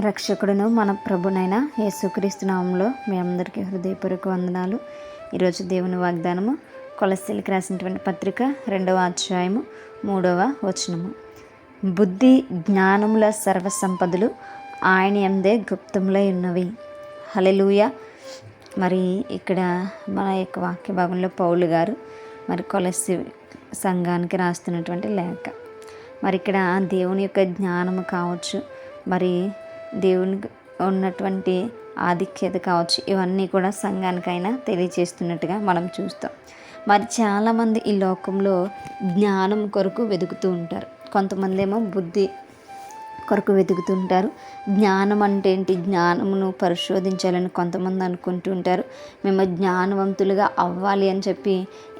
రక్షకుడును మన ప్రభునైన యేసుక్రీస్తు నామంలో మీ అందరికీ హృదయపూర్వక వందనాలు. ఈరోజు దేవుని వాగ్దానము కొలస్సీలకు రాసినటువంటి పత్రిక 2వ అధ్యాయము 3వ వచనము. బుద్ధి జ్ఞానముల సర్వసంపదలు ఆయన యందే గుప్తములై ఉన్నవి. హల్లెలూయా. మరి ఇక్కడ మన యొక్క వాక్య భాగంలో పౌలు గారు మరి కొలస్సీ సంఘానికి రాస్తున్నటువంటి లేఖ. మరి ఇక్కడ దేవుని యొక్క జ్ఞానము కావచ్చు, మరి దేవునికి ఉన్నటువంటి ఆధిక్యత కావచ్చు, ఇవన్నీ కూడా సంఘానికైనా తెలియచేస్తున్నట్టుగా మనం చూస్తాం. మరి చాలామంది ఈ లోకంలో జ్ఞానం కొరకు వెతుకుతూ ఉంటారు. కొంతమంది ఏమో బుద్ధి కొరకు వెతుకుతుంటారు. జ్ఞానం అంటే ఏంటి, జ్ఞానమును పరిశోధించాలని కొంతమంది అనుకుంటూ ఉంటారు. మేము జ్ఞానవంతులుగా అవ్వాలి అని చెప్పి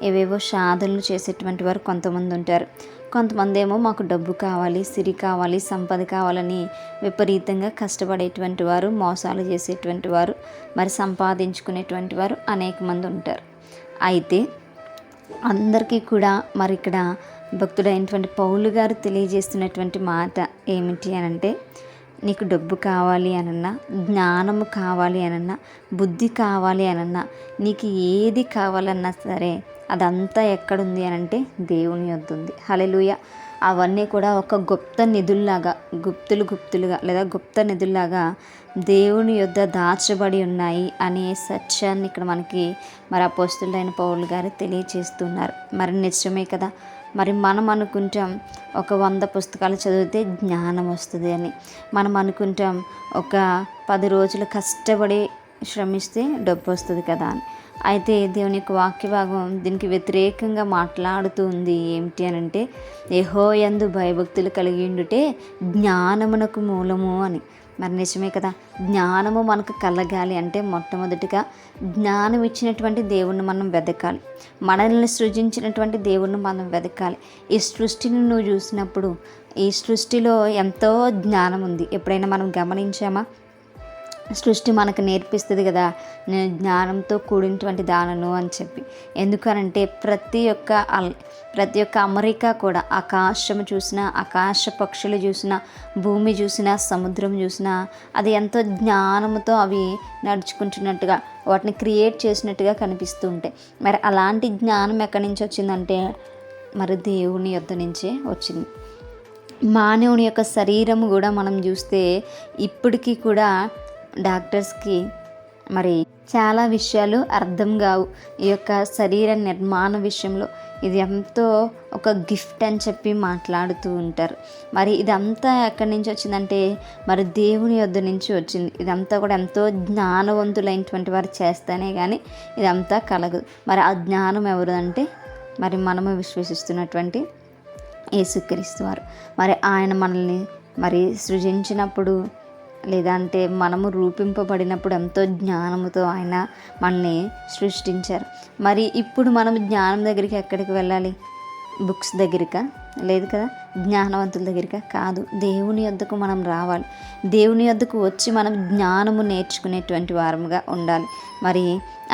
ఏవేవో సాధనలు చేసేటువంటి వారు కొంతమంది ఉంటారు. కొంతమంది ఏమో మాకు డబ్బు కావాలి, సిరి కావాలి, సంపద కావాలని విపరీతంగా కష్టపడేటువంటి వారు, మోసాలు చేసేటువంటి వారు, మరి సంపాదించుకునేటువంటి వారు అనేక మంది ఉంటారు. అయితే అందరికీ కూడా మరి ఇక్కడ భక్తుడైనటువంటి పౌలు గారు తెలియజేస్తున్నటువంటి మాట ఏమిటి అని అంటే, నీకు డబ్బు కావాలి అనన్నా, జ్ఞానము కావాలి అనన్నా, బుద్ధి కావాలి అనన్నా, నీకు ఏది కావాలన్నా సరే అదంతా ఎక్కడుంది అని అంటే దేవుని యొద్ద ఉంది. హల్లెలూయా. అవన్నీ కూడా ఒక గుప్త నిధుల్లాగా, గుప్తులుగా లేదా గుప్త నిధుల్లాగా దేవుని యొద్ద దాచబడి ఉన్నాయి అనే సత్యాన్ని ఇక్కడ మనకి మరి అపోస్తలుడైన పౌలు గారు తెలియచేస్తున్నారు. మరి నిజమే కదా. మరి మనం అనుకుంటాం ఒక 100 పుస్తకాలు చదివితే జ్ఞానం వస్తుంది అని. మనం అనుకుంటాం ఒక 10 రోజులు కష్టపడి శ్రమిస్తే డబ్బు వస్తుంది కదా అని. అయితే దేవుని యొక్క వాక్య భాగం దీనికి వ్యతిరేకంగా మాట్లాడుతూ ఉంది. ఏమిటి అని అంటే, యెహోవాయందు భయభక్తులు కలిగి ఉండుటే జ్ఞానమునకు మూలము అని. మరి నిజమే కదా. జ్ఞానము మనకు కలగాలి అంటే మొట్టమొదటిగా జ్ఞానం ఇచ్చినటువంటి దేవుణ్ణి మనం వెతకాలి. మనల్ని సృజించినటువంటి దేవుణ్ణి మనం వెతకాలి. ఈ సృష్టిని నువ్వు చూసినప్పుడు ఈ సృష్టిలో ఎంతో జ్ఞానం ఉంది. ఎప్పుడైనా మనం గమనించామా? సృష్టి మనకు నేర్పిస్తుంది కదా, నేను జ్ఞానంతో కూడినటువంటి దానను అని చెప్పి. ఎందుకనంటే ప్రతి ఒక్క అమరిక కూడా, ఆకాశము చూసినా, ఆకాశ పక్షులు చూసినా, భూమి చూసినా, సముద్రం చూసినా, అది ఎంతో జ్ఞానంతో అవి నడుచుకుంటున్నట్టుగా, వాటిని క్రియేట్ చేసినట్టుగా కనిపిస్తూ ఉంటాయి. మరి అలాంటి జ్ఞానం ఎక్కడి నుంచి వచ్చిందంటే మరి దేవుని యొద్ద నుంచే వచ్చింది. మానవుని యొక్క శరీరం కూడా మనం చూస్తే ఇప్పటికీ కూడా డాక్టర్స్కి మరి చాలా విషయాలు అర్థం కావు. ఈ యొక్క శరీర నిర్మాణ విషయంలో ఇది ఎంతో ఒక గిఫ్ట్ అని చెప్పి మాట్లాడుతూ ఉంటారు. మరి ఇదంతా ఎక్కడి నుంచి వచ్చిందంటే మరి దేవుని యొద్ద నుంచి వచ్చింది. ఇదంతా కూడా ఎంతో జ్ఞానవంతులైనటువంటి వారు చేస్తేనే కానీ ఇదంతా కలగదు. మరి ఆ జ్ఞానం ఎవరు అంటే మరి మనము విశ్వసిస్తున్నటువంటి యేసుక్రీస్తు వారు. మరి ఆయన మనల్ని మరి సృజించినప్పుడు లేదంటే మనము రూపింపబడినప్పుడు ఎంతో జ్ఞానముతో ఆయన మనల్ని సృష్టించారు. మరి ఇప్పుడు మనం జ్ఞానం దగ్గరికి ఎక్కడికి వెళ్ళాలి? బుక్స్ దగ్గరికా? లేదు కదా. జ్ఞానవంతుల దగ్గరికా? కాదు. దేవుని యొద్దకు మనం రావాలి. దేవుని యొద్దకు వచ్చి మనం జ్ఞానము నేర్చుకునేటువంటి వారముగా ఉండాలి. మరి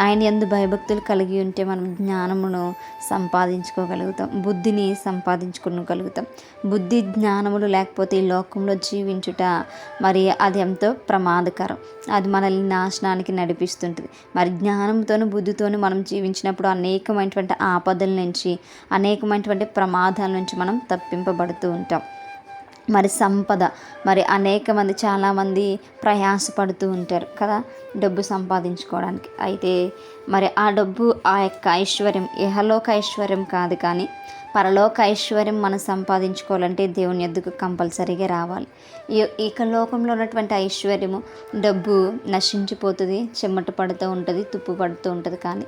ఆయన యందు భయభక్తులు కలిగి ఉంటే మనం జ్ఞానమును సంపాదించుకోగలుగుతాం, బుద్ధిని సంపాదించుకోగలుగుతాం. బుద్ధి జ్ఞానములు లేకపోతే ఈ లోకంలో జీవించుట మరి అది ఎంతో ప్రమాదకరం. అది మనల్ని నాశనానికి నడిపిస్తుంటుంది. మరి జ్ఞానంతోనూ బుద్ధితోనూ మనం జీవించినప్పుడు అనేకమైనటువంటి ఆపదల నుంచి, అనేకమైనటువంటి ప్రమాదాల నుంచి మనం తప్పింపబడుతూ ఉంటాం. మరి సంపద, మరి చాలామంది ప్రయాసపడుతూ ఉంటారు కదా డబ్బు సంపాదించుకోవడానికి. అయితే మరి ఆ డబ్బు, ఆ యొక్క ఐశ్వర్యం ఇహలోక ఐశ్వర్యం కాదు, కానీ పరలోక ఐశ్వర్యం మనం సంపాదించుకోవాలంటే దేవుని యొద్దకు కంపల్సరీగా రావాలి. ఈ లోకంలో ఉన్నటువంటి ఐశ్వర్యము, డబ్బు నశించిపోతుంది, చెమట పడుతూ ఉంటుంది, తుప్పు పడుతూ ఉంటుంది. కానీ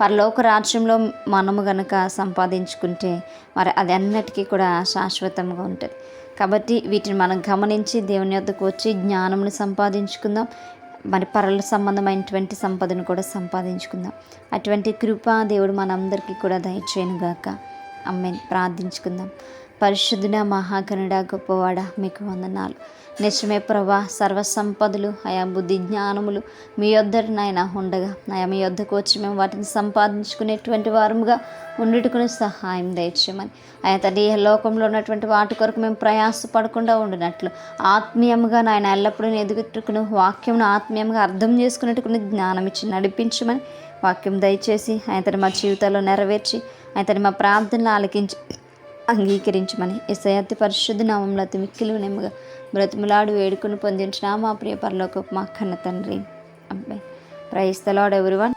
పరలోక రాజ్యంలో మనము గనక సంపాదించుకుంటే మరి అది అన్నిటికీ కూడా శాశ్వతంగా ఉంటుంది. కాబట్టి వీటిని మనం గమనించి దేవుని యొద్దకు వచ్చి జ్ఞానమును సంపాదించుకుందాం. మరి పరల సంబంధమైనటువంటి సంపదను కూడా సంపాదించుకుందాం. అటువంటి కృపా దేవుడు మనందరికీ కూడా దయచేయనుగాక. ఆమేన్. ప్రార్థించుకుందాం. పరిశుద్ధుడా, మహాగణుడా, గొప్పవాడా, మీకు వందనాలు. నిజమే ప్రభా, సర్వ సంపదలు అయా బుద్ధి జ్ఞానములు మీ యొద్ద నాయన ఉండగా అయా మీ యొద్దకు వచ్చి మేము వాటిని సంపాదించుకునేటువంటి వారముగా ఉండుటకుని సహాయం దయచేయమని అయా తండ్రి ఈ లోకంలో ఉన్నటువంటి వాటి కొరకు మేము ప్రయాసపడకుండా ఉండినట్లు ఆత్మీయంగా నాయన ఎల్లప్పుడూ ఎదుగుతుకుని వాక్యంను ఆత్మీయంగా అర్థం చేసుకున్నట్టుకుని జ్ఞానం ఇచ్చి నడిపించమని వాక్యం దయచేసి ఆయన మా జీవితాల్లో నెరవేర్చి ఆయన మా ప్రార్థనలు ఆలకించి అంగీకరించమని యేసయ్య అతి పరిశుద్ధ నామములో అతి మిక్కిలి నెమ్మగా బ్రతిమలాడు వేడుకుని పొందించిన మా ప్రియ పరలోకపు మా కన్న తండ్రి. అబ్బాయి ప్రైజ్ ది లార్డ్ ఎవ్రీవన్.